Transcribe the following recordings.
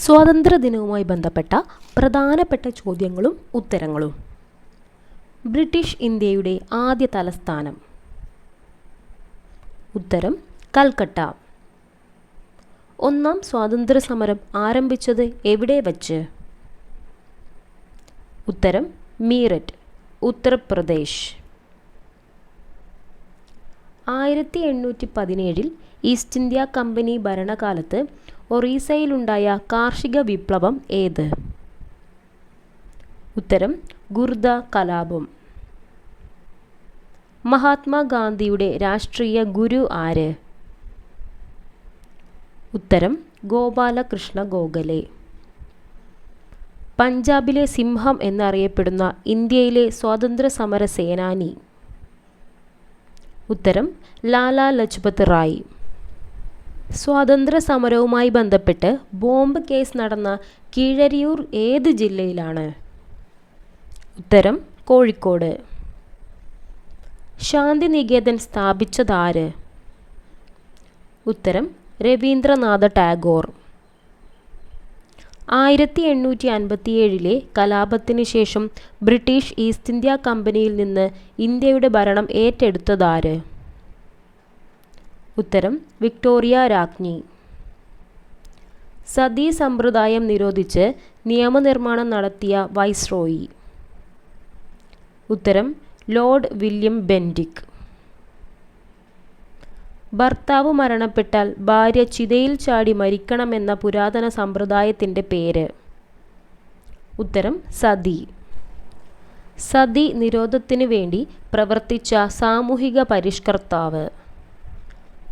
സ്വാതന്ത്ര്യദിനവുമായി ബന്ധപ്പെട്ട പ്രധാനപ്പെട്ട ചോദ്യങ്ങളും ഉത്തരങ്ങളും. ബ്രിട്ടീഷ് ഇന്ത്യയുടെ ആദ്യ തലസ്ഥാനം. ഉത്തരം കൽക്കട്ട. ഒന്നാം സ്വാതന്ത്ര്യസമരം ആരംഭിച്ചത് എവിടെ വച്ച്? ഉത്തരം Meerut, Uttar Pradesh. 1817 east India company ഭരണകാലത്ത് ഒറീസയിലുണ്ടായ കാർഷിക വിപ്ലവം ഏത്? ഉത്തരം ഗുർദ കലാപം. മഹാത്മാഗാന്ധിയുടെ രാഷ്ട്രീയ ഗുരു ആര്? ഉത്തരം ഗോപാലകൃഷ്ണ ഗോഖലെ. പഞ്ചാബിലെ സിംഹം എന്നറിയപ്പെടുന്ന ഇന്ത്യയിലെ സ്വാതന്ത്ര്യ സമര സേനാനി? ഉത്തരം ലാലാ ലജ്പത് റായ്. സ്വാതന്ത്ര്യ സമരവുമായി ബന്ധപ്പെട്ട് ബോംബ് കേസ് നടന്ന കീഴരിയൂർ ഏത് ജില്ലയിലാണ്? ഉത്തരം കോഴിക്കോട്. ശാന്തിനികേതൻ സ്ഥാപിച്ചതാര്? ഉത്തരം രവീന്ദ്രനാഥ ടാഗോർ. 1857 കലാപത്തിന് ശേഷം ബ്രിട്ടീഷ് ഈസ്റ്റ് ഇന്ത്യ കമ്പനിയിൽ നിന്ന് ഇന്ത്യയുടെ ഭരണം ഏറ്റെടുത്തതാര്? ഉത്തരം വിക്ടോറിയ രാജ്ഞി. സതി സമ്പ്രദായം നിരോധിച്ച് നിയമനിർമ്മാണം നടത്തിയ വൈസ്രോയി? ഉത്തരം ലോർഡ് വില്യം ബെൻഡിക്. ഭർത്താവ് മരണപ്പെട്ടാൽ ഭാര്യ ചിതയിൽ ചാടി മരിക്കണമെന്ന പുരാതന സമ്പ്രദായത്തിൻ്റെ പേര്? ഉത്തരം സതി. സതി നിരോധത്തിനു വേണ്ടി പ്രവർത്തിച്ച സാമൂഹിക പരിഷ്കർത്താവ്?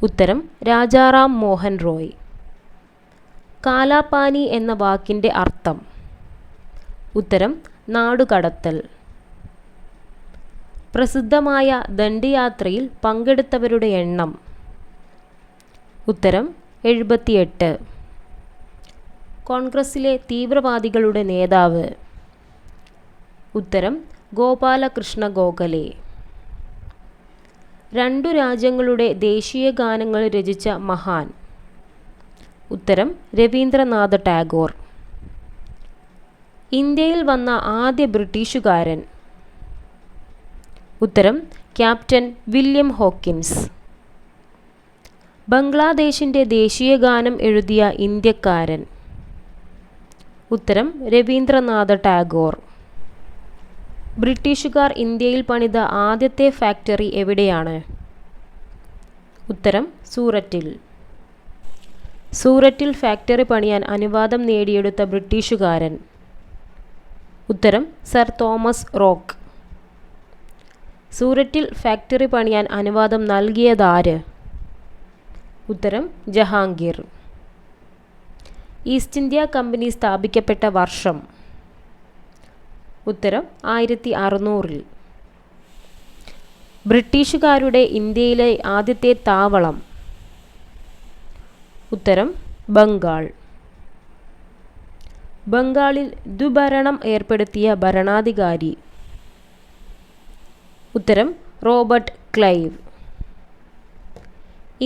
ഉത്തരം രാജാറാം മോഹൻ റോയ്. കാലാപാനി എന്ന വാക്കിൻ്റെ അർത്ഥം? ഉത്തരം നാടുകടത്തൽ. പ്രസിദ്ധമായ ദണ്ഡിയാത്രയിൽ പങ്കെടുത്തവരുടെ എണ്ണം? ഉത്തരം 78. കോൺഗ്രസിലെ തീവ്രവാദികളുടെ നേതാവ്? ഉത്തരം ഗോപാലകൃഷ്ണ ഗോഖലെ. രണ്ടു രാജ്യങ്ങളുടെ ദേശീയ ഗാനങ്ങൾ രചിച്ച മഹാൻ? ഉത്തരം രവീന്ദ്രനാഥ ടാഗോർ. ഇന്ത്യയിൽ വന്ന ആദ്യ ബ്രിട്ടീഷുകാരൻ? ഉത്തരം ക്യാപ്റ്റൻ വില്യം ഹോക്കിൻസ്. ബംഗ്ലാദേശിൻ്റെ ദേശീയ ഗാനം എഴുതിയ ഇന്ത്യക്കാരൻ? ഉത്തരം രവീന്ദ്രനാഥ ടാഗോർ. ബ്രിട്ടീഷുകാർ ഇന്ത്യയിൽ പണിത ആദ്യത്തെ ഫാക്ടറി എവിടെയാണ്? ഉത്തരം സൂററ്റിൽ. സൂററ്റിൽ ഫാക്ടറി പണിയാൻ അനുവാദം നേടിയെടുത്ത ബ്രിട്ടീഷുകാരൻ? ഉത്തരം സർ തോമസ് റോക്ക്. സൂററ്റിൽ ഫാക്ടറി പണിയാൻ അനുവാദം നൽകിയതാര്? ഉത്തരം ജഹാംഗീർ. ഈസ്റ്റ് ഇന്ത്യ കമ്പനി സ്ഥാപിക്കപ്പെട്ട വർഷം? ഉത്തരം 1600. ബ്രിട്ടീഷുകാരുടെ ഇന്ത്യയിലെ ആദ്യത്തെ താവളം? ഉത്തരം ബംഗാൾ. ബംഗാളിൽ ദ്വിഭരണം ഏർപ്പെടുത്തിയ ഭരണാധികാരി? ഉത്തരം റോബർട്ട് ക്ലൈവ്.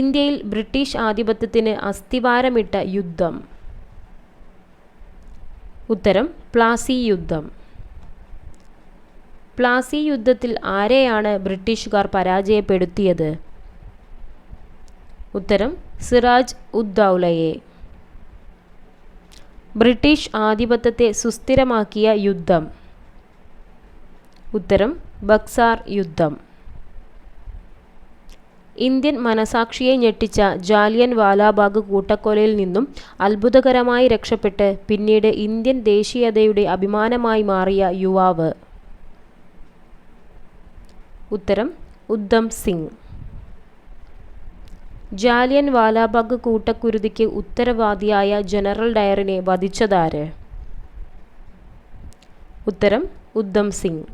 ഇന്ത്യയിൽ ബ്രിട്ടീഷ് ആധിപത്യത്തിന് അസ്ഥിവാരമിട്ട യുദ്ധം? ഉത്തരം പ്ലാസി യുദ്ധം. പ്ലാസി യുദ്ധത്തിൽ ആരെയാണ് ബ്രിട്ടീഷുകാർ പരാജയപ്പെടുത്തിയത്? ഉത്തരം സിറാജ് ഉദ് ദൗലയെ. ബ്രിട്ടീഷ് ആധിപത്യത്തെ സുസ്ഥിരമാക്കിയ യുദ്ധം? ഉത്തരം ബക്സാർ യുദ്ധം. ഇന്ത്യൻ മനസാക്ഷിയെ ഞെട്ടിച്ച ജാലിയൻ വാലാബാഗ് കൂട്ടക്കൊലയിൽ നിന്നും അത്ഭുതകരമായി രക്ഷപ്പെട്ട് പിന്നീട് ഇന്ത്യൻ ദേശീയതയുടെ അഭിമാനമായി മാറിയ യുവാവ്? ഉത്തരം ഉദ്ധം സിംഗ്. ജാലിയൻ വാലാബാഗ് കൂട്ടക്കുരുതിക്ക് ഉത്തരവാദിയായ ജനറൽ ഡയറിനെ വധിച്ചതാര്? ഉത്തരം ഉദ്ധം സിംഗ്.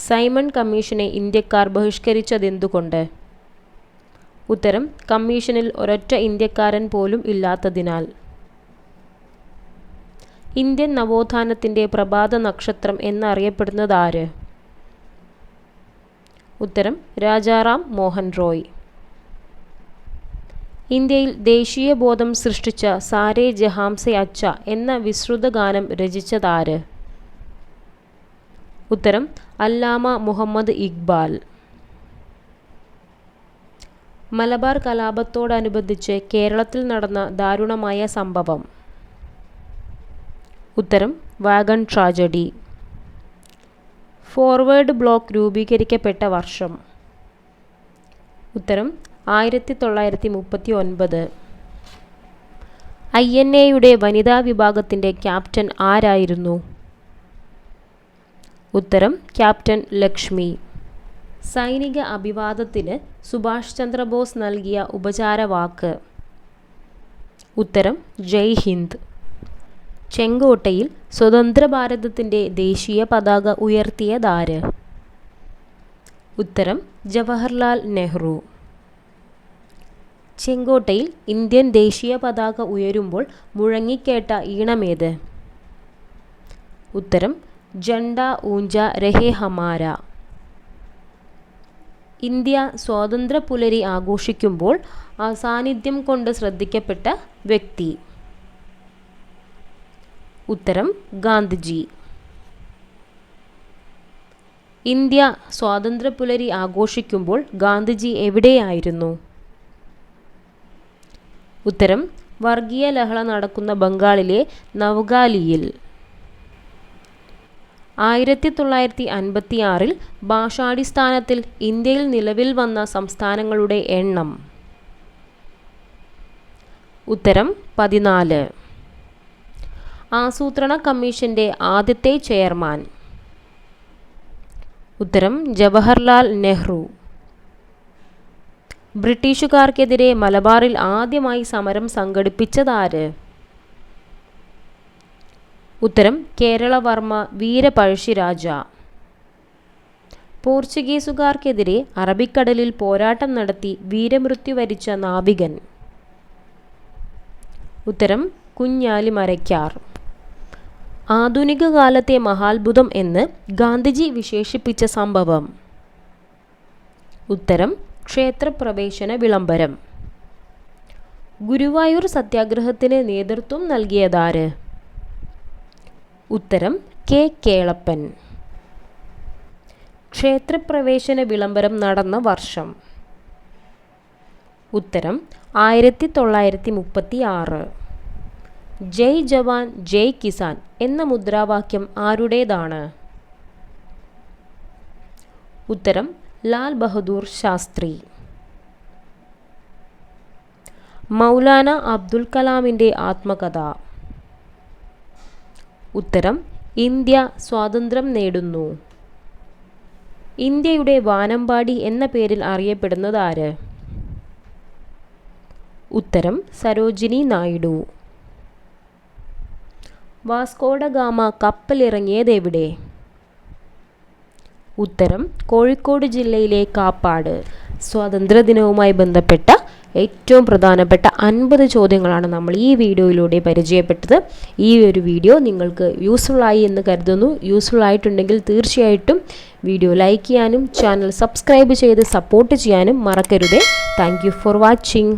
സൈമൺ കമ്മീഷനെ ഇന്ത്യക്കാർ ബഹിഷ്കരിച്ചതെന്തുകൊണ്ട്? ഉത്തരം കമ്മീഷനിൽ ഒരൊറ്റ ഇന്ത്യക്കാരൻ പോലും ഇല്ലാത്തതിനാൽ. ഇന്ത്യൻ നവോത്ഥാനത്തിൻ്റെ പ്രഭാത നക്ഷത്രം എന്നറിയപ്പെടുന്നതാര്? ഉത്തരം രാജാറാം മോഹൻ റോയ്. ഇന്ത്യയിൽ ദേശീയ ബോധം സൃഷ്ടിച്ച സാരേ ജഹാം സെ അച്ച എന്ന വിശ്രുത ഗാനം രചിച്ചതാര്? ഉത്തരം അല്ലാമ മുഹമ്മദ് ഇഖ്ബാൽ. മലബാർ കലാപത്തോടനുബന്ധിച്ച് കേരളത്തിൽ നടന്ന ദാരുണമായ സംഭവം? ഉത്തരം വാഗൺ ട്രാജഡി. ഫോർവേഡ് ബ്ലോക്ക് രൂപീകരിക്കപ്പെട്ട വർഷം? ഉത്തരം 1939. INA-യുടെ വനിതാ വിഭാഗത്തിൻ്റെ ക്യാപ്റ്റൻ ആരായിരുന്നു? ഉത്തരം ക്യാപ്റ്റൻ ലക്ഷ്മി. സൈനിക അഭിവാദത്തിന് സുഭാഷ് ചന്ദ്രബോസ് നൽകിയ ഉപചാരവാക്ക്? ഉത്തരം ജയ് ഹിന്ദ്. ചെങ്കോട്ടയിൽ സ്വതന്ത്ര ഭാരതത്തിൻ്റെ ദേശീയ പതാക ഉയർത്തിയതാര്? ഉത്തരം ജവഹർലാൽ നെഹ്റു. ചെങ്കോട്ടയിൽ ഇന്ത്യൻ ദേശീയ പതാക ഉയരുമ്പോൾ മുഴങ്ങിക്കേട്ട ഈണമേത്? ഉത്തരം ജണ്ട ഊഞ്ച രഹേ ഹമാര. ഇന്ത്യ സ്വാതന്ത്ര്യ പുലരി ആഘോഷിക്കുമ്പോൾ സാന്നിധ്യം കൊണ്ട് ശ്രദ്ധിക്കപ്പെട്ട വ്യക്തി? ഉത്തരം ഗാന്ധിജി. ഇന്ത്യ സ്വാതന്ത്ര്യ പുലരി ആഘോഷിക്കുമ്പോൾ ഗാന്ധിജി എവിടെയായിരുന്നു? ഉത്തരം വർഗീയ ലഹള നടക്കുന്ന ബംഗാളിലെ നവ്ഗാലിയിൽ. 1956 ഭാഷാടിസ്ഥാനത്തിൽ ഇന്ത്യയിൽ നിലവിൽ വന്ന സംസ്ഥാനങ്ങളുടെ എണ്ണം? ഉത്തരം 14. ആസൂത്രണ കമ്മീഷന്റെ ആദ്യത്തെ ചെയർമാൻ? ഉത്തരം ജവഹർലാൽ നെഹ്റു. ബ്രിട്ടീഷുകാർക്കെതിരെ മലബാറിൽ ആദ്യമായി സമരം സംഘടിപ്പിച്ചതാര്? ഉത്തരം കേരളവർമ്മ വീരപഴശ്ശിരാജ. പോർച്ചുഗീസുകാർക്കെതിരെ അറബിക്കടലിൽ പോരാട്ടം നടത്തി വീരമൃത്യു വരിച്ച നാവികൻ? ഉത്തരം കുഞ്ഞാലി മരയ്ക്കാർ. ആധുനിക കാലത്തെ മഹാത്ഭുതം എന്ന് ഗാന്ധിജി വിശേഷിപ്പിച്ച സംഭവം? ഉത്തരം ക്ഷേത്രപ്രവേശന വിളംബരം. ഗുരുവായൂർ സത്യാഗ്രഹത്തിന് നേതൃത്വം നൽകിയതാര്? ഉത്തരം കെ കേളപ്പൻ. ക്ഷേത്രപ്രവേശന വിളംബരം നടന്ന വർഷം? ഉത്തരം 1936. ജയ് ജവാൻ ജയ് കിസാൻ എന്ന മുദ്രാവാക്യം ആരുടേതാണ്? ഉത്തരം ലാൽ ബഹദൂർ ശാസ്ത്രി. മൗലാന അബ്ദുൽ കലാമിൻ്റെ ആത്മകഥ? ഉത്തരം ഇന്ത്യ സ്വാതന്ത്ര്യം നേടുന്നു. ഇന്ത്യയുടെ വാനമ്പാടി എന്ന പേരിൽ അറിയപ്പെടുന്നതാര്? ഉത്തരം സരോജിനി നായിഡു. വാസ്കോഡ ഗാമ കപ്പലിറങ്ങിയതെവിടെ? ഉത്തരം കോഴിക്കോട് ജില്ലയിലെ കാപ്പാട്. സ്വാതന്ത്ര്യദിനവുമായി ബന്ധപ്പെട്ട ഏറ്റവും പ്രധാനപ്പെട്ട 50 ചോദ്യങ്ങളാണ് നമ്മൾ ഈ വീഡിയോയിലൂടെ പരിചയപ്പെട്ടത്. ഈ ഒരു വീഡിയോ നിങ്ങൾക്ക് യൂസ്ഫുൾ ആയി എന്ന് കരുതുന്നു. യൂസ്ഫുൾ ആയിട്ടുണ്ടെങ്കിൽ തീർച്ചയായിട്ടും വീഡിയോ ലൈക്ക് ചെയ്യാനും ചാനൽ സബ്സ്ക്രൈബ് ചെയ്ത് സപ്പോർട്ട് ചെയ്യാനും മറക്കരുത്. Thank you for watching.